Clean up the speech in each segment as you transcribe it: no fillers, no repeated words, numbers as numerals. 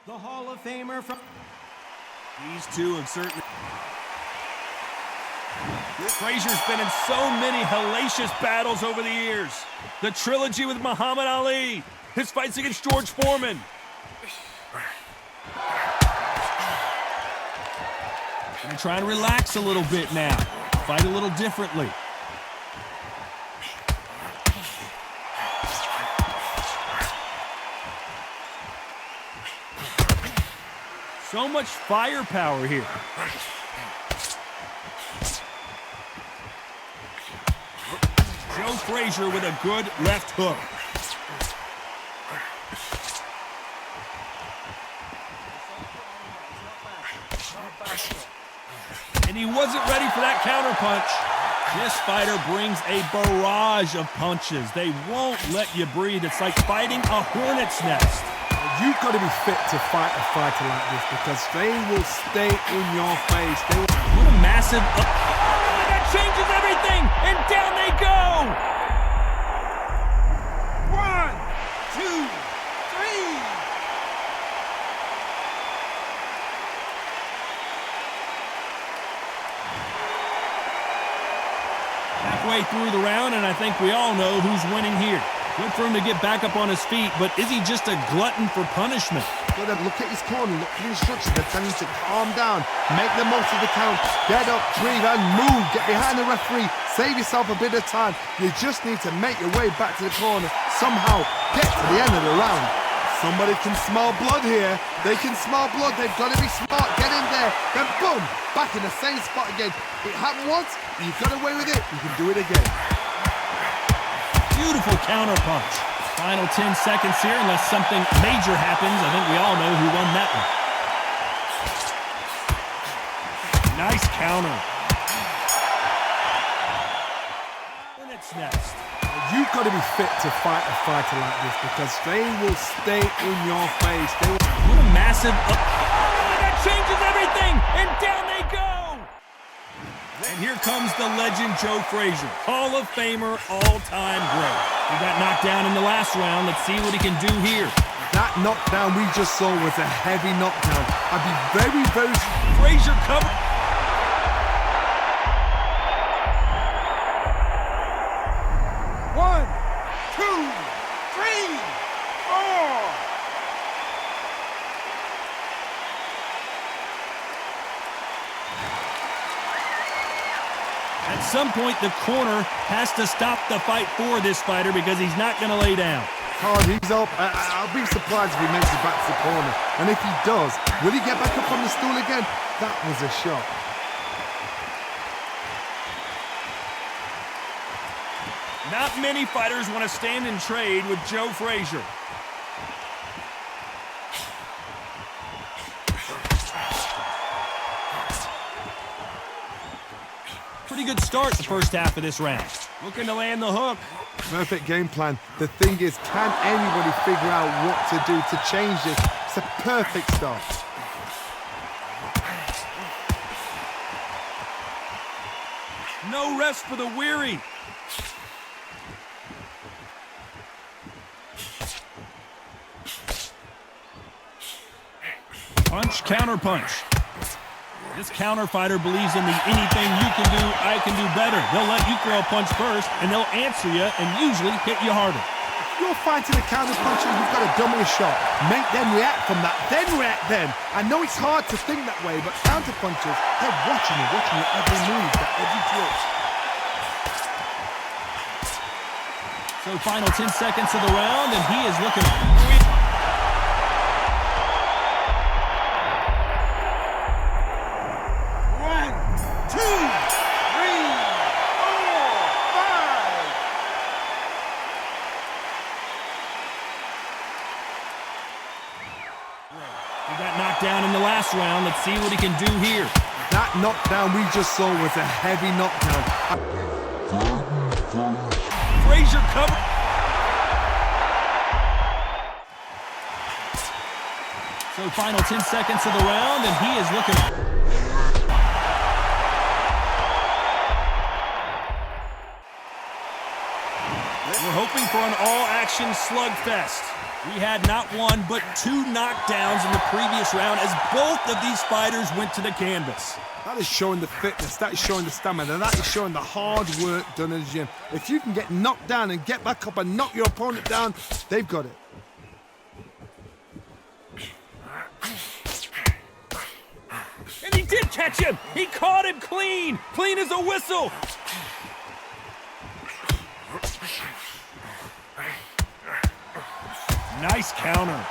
The Hall of Famer from... These two have certainly... Frazier's been in so many hellacious battles over the years. The trilogy with Muhammad Ali, his fights against George Foreman. Gonna try and relax a little bit now. Fight a little differently. So much firepower here. Joe Frazier with a good left hook. And he wasn't ready for that counterpunch. This fighter brings a barrage of punches. They won't let you breathe. It's like fighting a hornet's nest. You've got to be fit to fight a fighter like this because they will stay in your face. What a massive... Oh, that changes everything! And down they go! 1, 2, 3! Halfway through the round, and I think we all know who's winning here. Good for him to get back up on his feet, but is he just a glutton for punishment? Look at his corner, look at the instructions. They're telling him to calm down, make the most of the count, get up, breathe, and move. Get behind the referee, save yourself a bit of time. You just need to make your way back to the corner, somehow get to the end of the round. Somebody can smell blood here. They can smell blood. They've got to be smart. Get in there. Then boom, back in the same spot again. It happened once, you got away with it, you can do it again. Beautiful counter punch. Final 10 seconds here, unless something major happens. I think we all know who won that one. Nice counter. Hornet's nest. You've got to be fit to fight a fighter like this because they will stay in your face. What a massive... Oh, that changes everything! And down they go! And here comes the legend Joe Frazier, Hall of Famer, all-time great. He got knocked down in the last round. Let's see what he can do here. That knockdown we just saw was a heavy knockdown. I'd be very, very... Frazier covered. One, two, three, four. At some point, the corner has to stop the fight for this fighter because he's not going to lay down. Hard, he's up. I'll be surprised if he makes it back to the corner. And if he does, will he get back up on the stool again? That was a shot. Not many fighters want to stand and trade with Joe Frazier. Pretty good start the first half of this round. Looking to land the hook. Perfect game plan. The thing is, can anybody figure out what to do to change this? It's a perfect start. No rest for the weary. Punch, counter punch. This counter fighter believes in the anything you can do, I can do better. They'll let you throw a punch first, and they'll answer you and usually hit you harder. If you're fighting a counter puncher, you've got to dummy a shot. Make them react from that, then react then. I know it's hard to think that way, but counter punchers, they're watching your every move, that every twitch. So final 10 seconds of the round, and he is looking... He got knocked down in the last round. Let's see what he can do here. That knockdown we just saw was a heavy knockdown. Frazier covered. So final 10 seconds of the round, and he is looking... We're hoping for an all-action slugfest. We had not one, but 2 knockdowns in the previous round as both of these fighters went to the canvas. That is showing the fitness, that is showing the stamina, that is showing the hard work done in the gym. If you can get knocked down and get back up and knock your opponent down, they've got it. And he did catch him! He caught him clean! Clean as a whistle! Nice counter.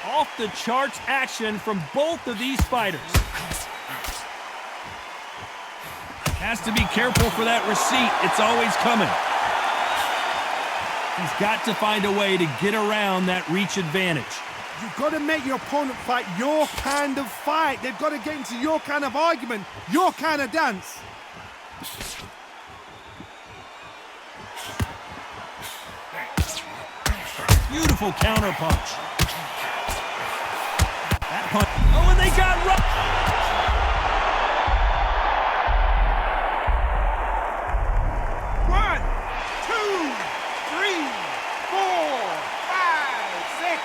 Off the charts action from both of these fighters. Has to be careful for that receipt. It's always coming. He's got to find a way to get around that reach advantage. You've got to make your opponent fight your kind of fight. They've got to get into your kind of argument, your kind of dance. Beautiful counter punch. That punch. Oh, and they got rough. One, two, three, four, five, six,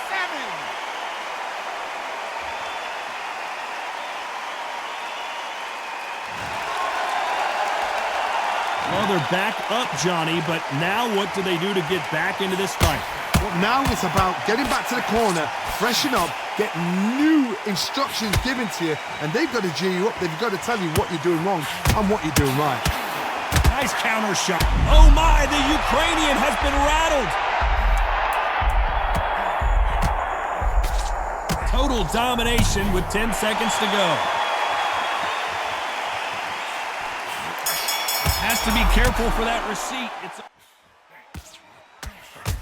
seven. Well, they're back up, Johnny, but now what do they do to get back into this fight? Well, now it's about getting back to the corner, freshen up, get new instructions given to you, and they've got to G you up. They've got to tell you what you're doing wrong and what you're doing right. Nice counter shot. Oh my, the Ukrainian has been rattled. Total domination with 10 seconds to go. Has to be careful for that receipt. It's a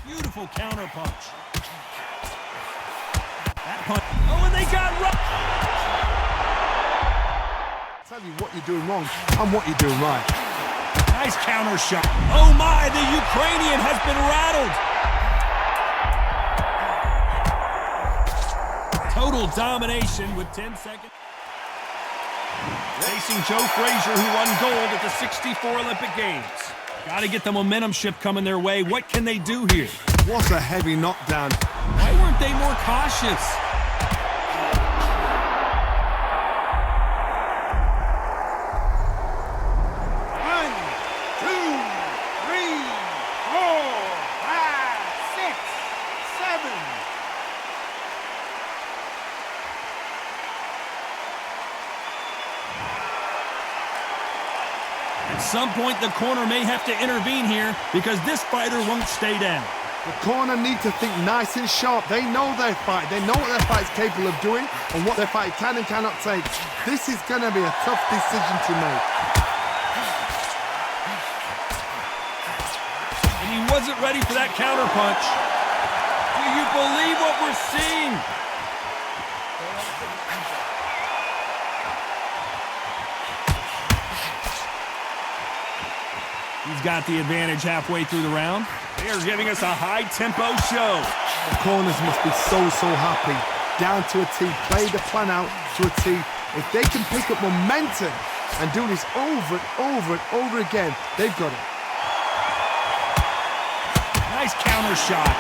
beautiful counter punch. That punch. Oh, and they got rough. Tell you what you're doing wrong and what you're doing right. Nice counter shot. Oh my, the Ukrainian has been rattled. Total domination with 10 seconds. Facing Joe Frazier, who won gold at the '64 Olympic Games. Got to get the momentum shift coming their way. What can they do here? What a heavy knockdown. Why weren't they more cautious? One, two, three, four, five, six, seven. At some point, the corner may have to intervene here because this fighter won't stay down. The corner need to think nice and sharp. They know their fight. They know what their fight's capable of doing and what their fight can and cannot take. This is going to be a tough decision to make. And he wasn't ready for that counter punch. Do you believe what we're seeing? He's got the advantage halfway through the round. They are giving us a high-tempo show. The corners must be so happy. Down to a T. Play the plan out to a T. If they can pick up momentum and do this over and over and over again, they've got it. Nice counter shot.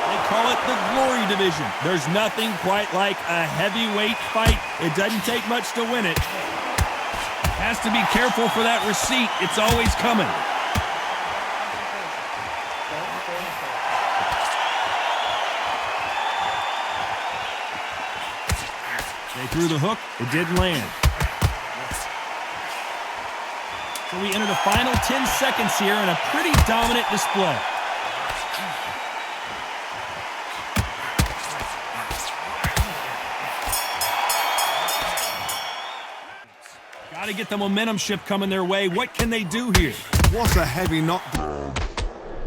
They call it the glory division. There's nothing quite like a heavyweight fight. It doesn't take much to win it. Has to be careful for that receipt. It's always coming. They threw the hook. It didn't land. So we enter the final 10 seconds here in a pretty dominant display. Got to get the momentum shift coming their way. What can they do here? What a heavy knockdown.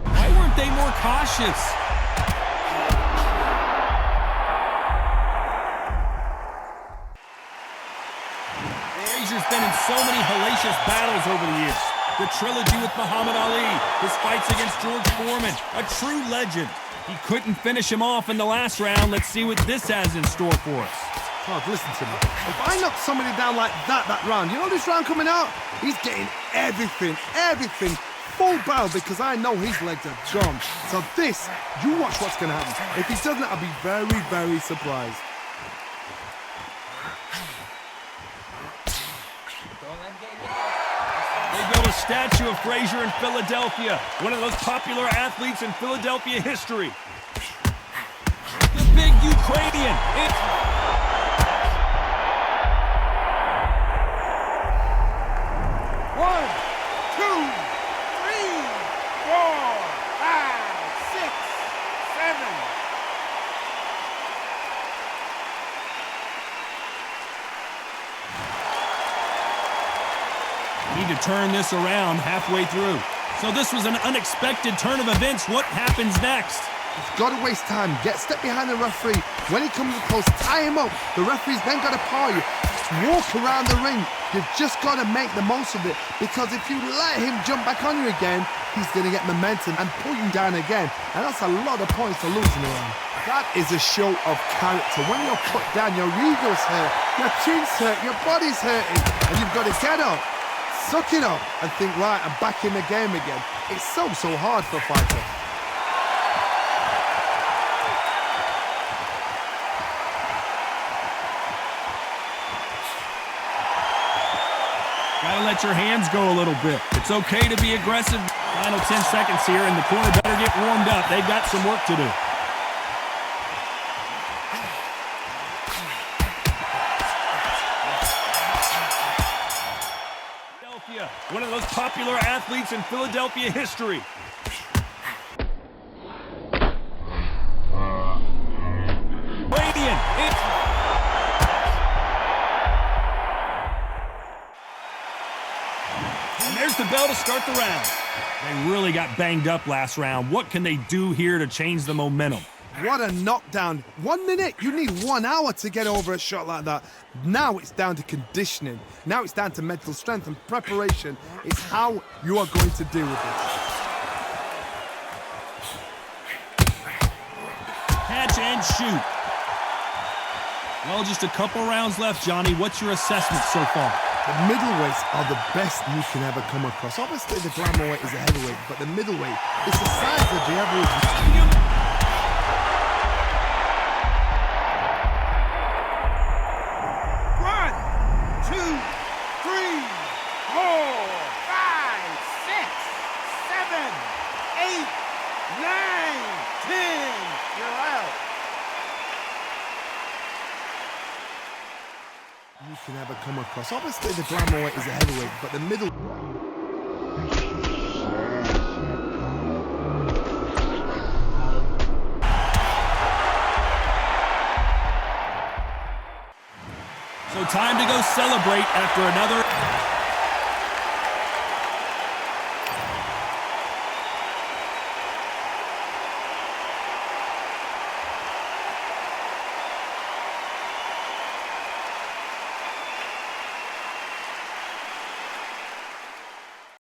Why weren't they more cautious? Frazier's been in so many hellacious battles over the years. The trilogy with Muhammad Ali, his fights against George Foreman, a true legend. He couldn't finish him off in the last round. Let's see what this has in store for us. Todd, listen to me. If I knock somebody down like that round, you know this round coming out? He's getting everything, full barrel, because I know his legs are gone. So this, you watch what's going to happen. If he doesn't, I'll be very, very surprised. They built a statue of Frazier in Philadelphia, one of the most popular athletes in Philadelphia history. The big Ukrainian. One, two, three, four, five, six, seven. Need to turn this around halfway through. So this was an unexpected turn of events. What happens next? You've got to waste time. Step behind the referee. When he comes close, tie him up. The referee's then got to paw you. Walk around the ring. You've just got to make the most of it, because if you let him jump back on you again, he's going to get momentum and pull you down again. And that's a lot of points to lose in the round. That is a show of character. When you're put down, your ego's hurt, your chin's hurt, your body's hurting, and you've got to get up, suck it up, and think, right, I'm back in the game again. It's so hard for a fighter. Gotta let your hands go a little bit. It's okay to be aggressive. Final 10 seconds here, and the corner better get warmed up. They've got some work to do. Philadelphia, one of the most popular athletes in Philadelphia history. Radiant. And there's the bell to start the round. They really got banged up last round. What can they do here to change the momentum? What a knockdown. 1 minute. You need 1 hour to get over a shot like that. Now it's down to conditioning. Now it's down to mental strength and preparation. It's how you are going to deal with it. Catch and shoot. Well, just a couple rounds left, Johnny. What's your assessment so far? The middleweights are the best you can ever come across. Obviously, the glamour weight is a heavyweight, but the middleweight is the size of the average. One, two, three, four, five, six, seven, eight, nine, 10. You're out. You can ever come across. Obviously, the glamour weight is a heavyweight, but the middle. So time to go celebrate after another.